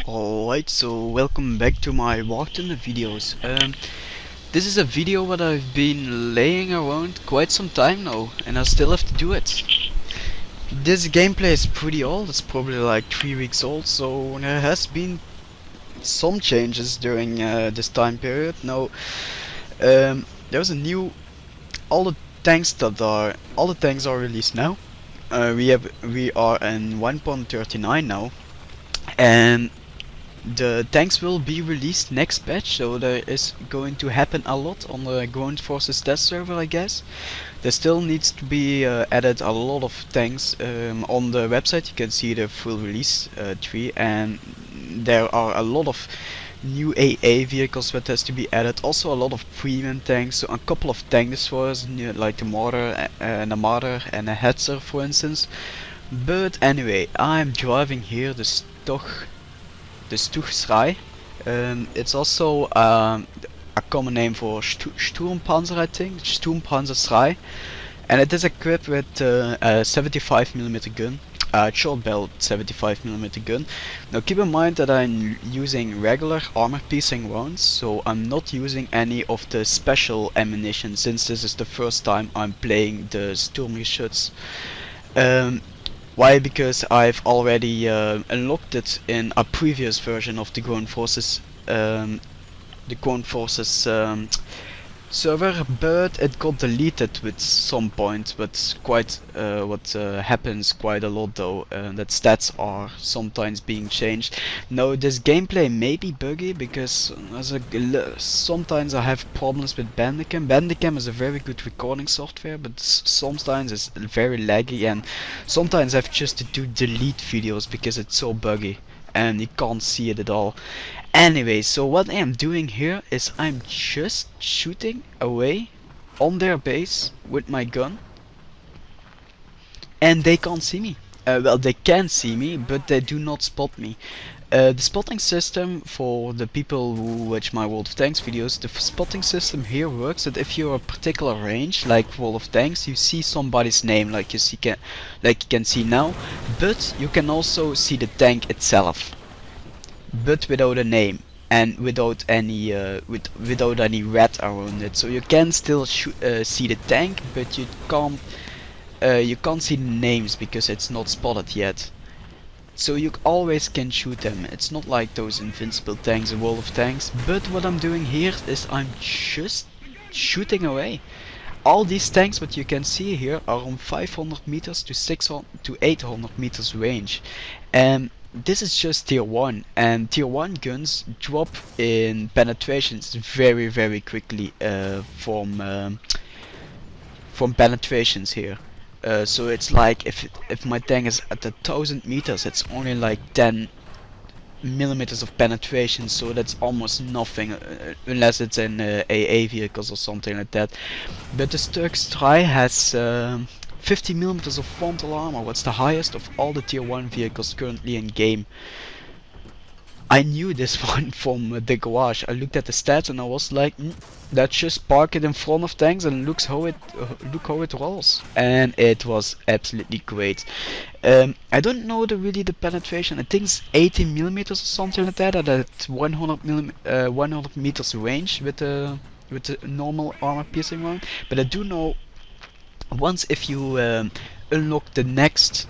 Alright, so welcome back to my walkthrough videos. This is a video what I've been laying around quite some time now, and I still have to do it. This gameplay is pretty old, it's probably like 3 weeks old, so there has been some changes during this time period. Now, there's a new, all the tanks are released now. We are in 1.39 now, and the tanks will be released next patch, so there is going to happen a lot on the Ground Forces test server, I guess. There still needs to be added a lot of tanks. On the website you can see the full release tree, and there are a lot of new AA vehicles that has to be added. Also a lot of premium tanks, so a couple of tank destroyers like the Marder, and a Hetzer for instance. But anyway, I'm driving here the Stug III. It's also a common name for Sturmpanzer, I think, Sturmpanzer III, and it is equipped with a 75mm gun, a short-barreled 75mm gun. Now keep in mind that I'm using regular armor-piercing rounds, so I'm not using any of the special ammunition, since this is the first time I'm playing the Sturmgeschütz. Why? Because I've already unlocked it in a previous version of the Ground Forces server, but it got deleted with some point. But quite what happens quite a lot though, that stats are sometimes being changed. Now this gameplay may be buggy because sometimes I have problems with Bandicam. Bandicam is a very good recording software, but sometimes it's very laggy, and sometimes I have just to delete videos because it's so buggy and you can't see it at all. Anyway, so what I am doing here is I'm just shooting away on their base with my gun, and they can't see me. Well, they can see me, but they do not spot me. The spotting system, for the people who watch my World of Tanks videos, the spotting system here works that if you're a particular range, like World of Tanks, you see somebody's name, like you can see now, but you can also see the tank itself, but without a name and without any red around it. So you can still see the tank, but you can't see the names because it's not spotted yet. So you always can shoot them. It's not like those invincible tanks in World of Tanks. But what I'm doing here is I'm just shooting away. All these tanks what you can see here are on 500 meters to 600 to 800 meters range, and this is just tier 1, and tier 1 guns drop in penetrations very quickly from penetrations here. So it's like if my tank is at 1000 meters, it's only like 10 millimeters of penetration, so that's almost nothing, unless it's in AA vehicles or something like that. But the Stug III has 50 millimeters of frontal armor, what's the highest of all the tier 1 vehicles currently in game. I knew this one from the garage. I looked at the stats and I was like, let's just park it in front of tanks and look how it rolls. And it was absolutely great. I don't know really the penetration. I think it's 80 millimeters or something like that at 100 meters range with the normal armor piercing round. But I do know once if you unlock the next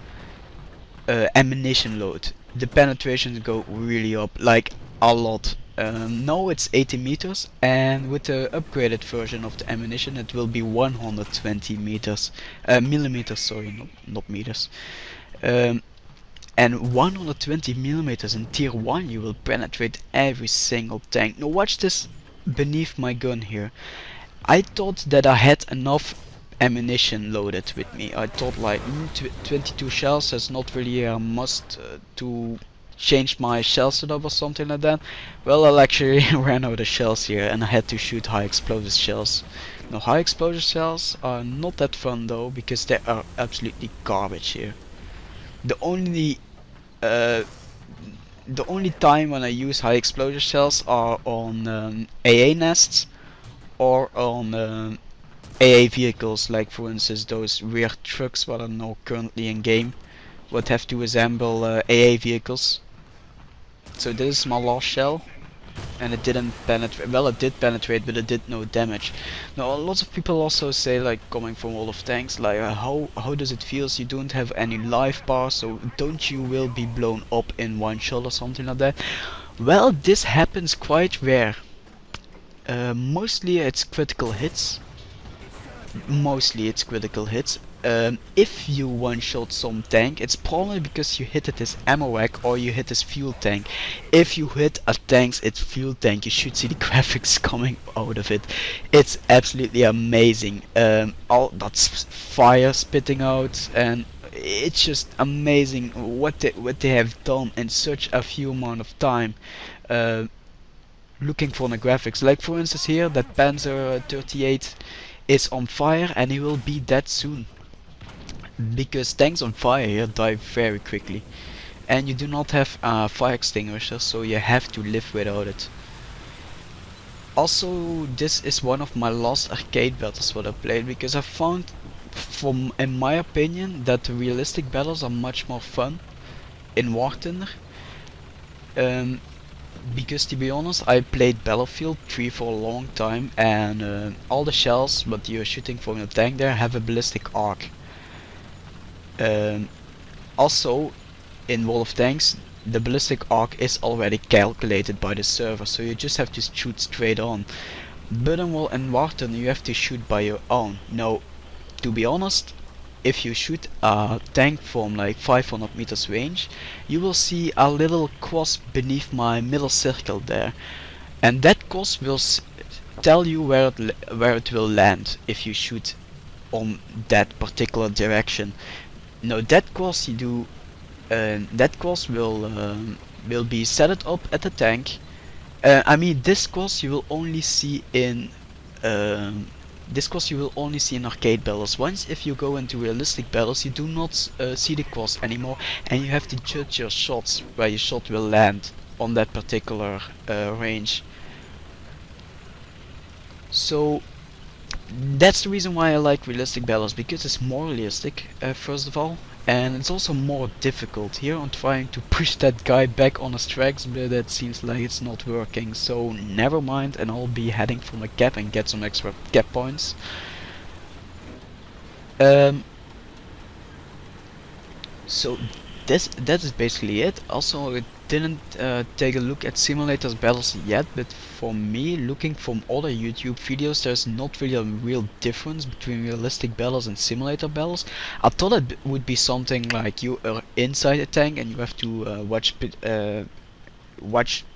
ammunition load, the penetrations go really up, like a lot. Now it's 80 meters, and with the upgraded version of the ammunition it will be 120 meters, millimeters, sorry, not meters. And 120 millimeters in tier 1 you will penetrate every single tank. Now watch this beneath my gun here. I thought that I had enough ammunition loaded with me. I thought like 22 shells is not really a must to change my shell setup or something like that. Well, I actually ran out of shells here and I had to shoot high explosive shells. Now high explosive shells are not that fun though, because they are absolutely garbage here. The only time when I use high explosive shells are on AA nests or on AA vehicles, like for instance those rear trucks that are now currently in game, would have to assemble AA vehicles. So this is my last shell, and it didn't penetrate. Well, it did penetrate, but it did no damage. Now, lots of people also say, like, coming from World of Tanks, like, how does it feel? You don't have any life bar, so don't you will be blown up in one shot or something like that? Well, this happens quite rare. Mostly it's critical hits. Mostly it's critical hits. If you one-shot some tank, it's probably because you hit it as ammo rack or you hit his fuel tank. If you hit a tank's its fuel tank, you should see the graphics coming out of it. It's absolutely amazing. All that's fire spitting out, and it's just amazing what they have done in such a few amount of time. Looking for the graphics, like for instance here, that Panzer 38 is on fire and he will be dead soon. Because tanks on fire here die very quickly. And you do not have a fire extinguisher, so you have to live without it. Also, this is one of my last arcade battles what I played, because I found, in my opinion, that the realistic battles are much more fun in War Thunder. Because to be honest, I played Battlefield 3 for a long time, and all the shells what you're shooting from your tank there have a ballistic arc. Also, in World of Tanks, the ballistic arc is already calculated by the server, so you just have to shoot straight on. But in War Thunder you have to shoot by your own. Now, to be honest, if you shoot a tank from like 500 meters range, you will see a little cross beneath my middle circle there, and that cross will tell you where it will land if you shoot on that particular direction. Now that cross will be set up at the tank. I mean, this cross you will only see in arcade battles. Once if you go into realistic battles, you do not see the cross anymore, and you have to judge your shots where your shot will land on that particular range. So that's the reason why I like realistic battles, because it's more realistic, first of all, and it's also more difficult. Here I'm trying to push that guy back on his tracks, but it seems like it's not working, so never mind, and I'll be heading for my cap and get some extra cap points. So that is basically it. Also, I didn't take a look at simulators battles yet, but for me, looking from other YouTube videos, there's not really a real difference between realistic battles and simulator battles. I thought it would be something like you are inside a tank and you have to watch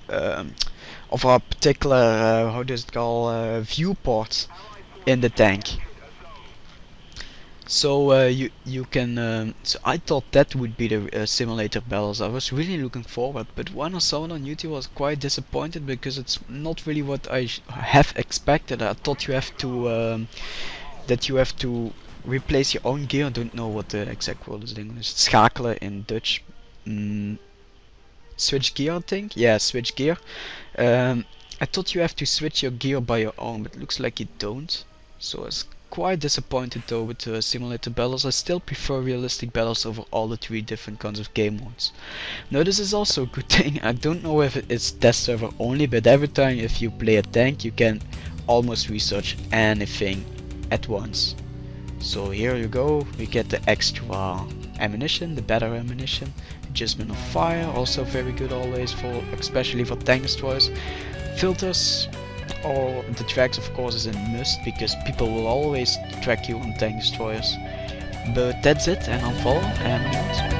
of a particular how does it call viewport in the tank. So you can. So I thought that would be the simulator battles. I was really looking forward, but when I saw it on YouTube, I was quite disappointed because it's not really what I have expected. I thought you have to replace your own gear. I don't know what the exact word is in English. Schakelen in Dutch. Switch gear, I think. Yeah, switch gear. I thought you have to switch your gear by your own, but it looks like you don't. So it's quite disappointed though with simulator battles. I still prefer realistic battles over all the 3 different kinds of game modes. Now this is also a good thing. I don't know if it's test server only, but every time if you play a tank you can almost research anything at once. So here you go, we get the extra ammunition, the better ammunition, adjustment of fire, also very good always, for especially for tank destroyers. Filters, or the tracks of course is a must, because people will always track you on tank destroyers. But that's it, and I'm Val, and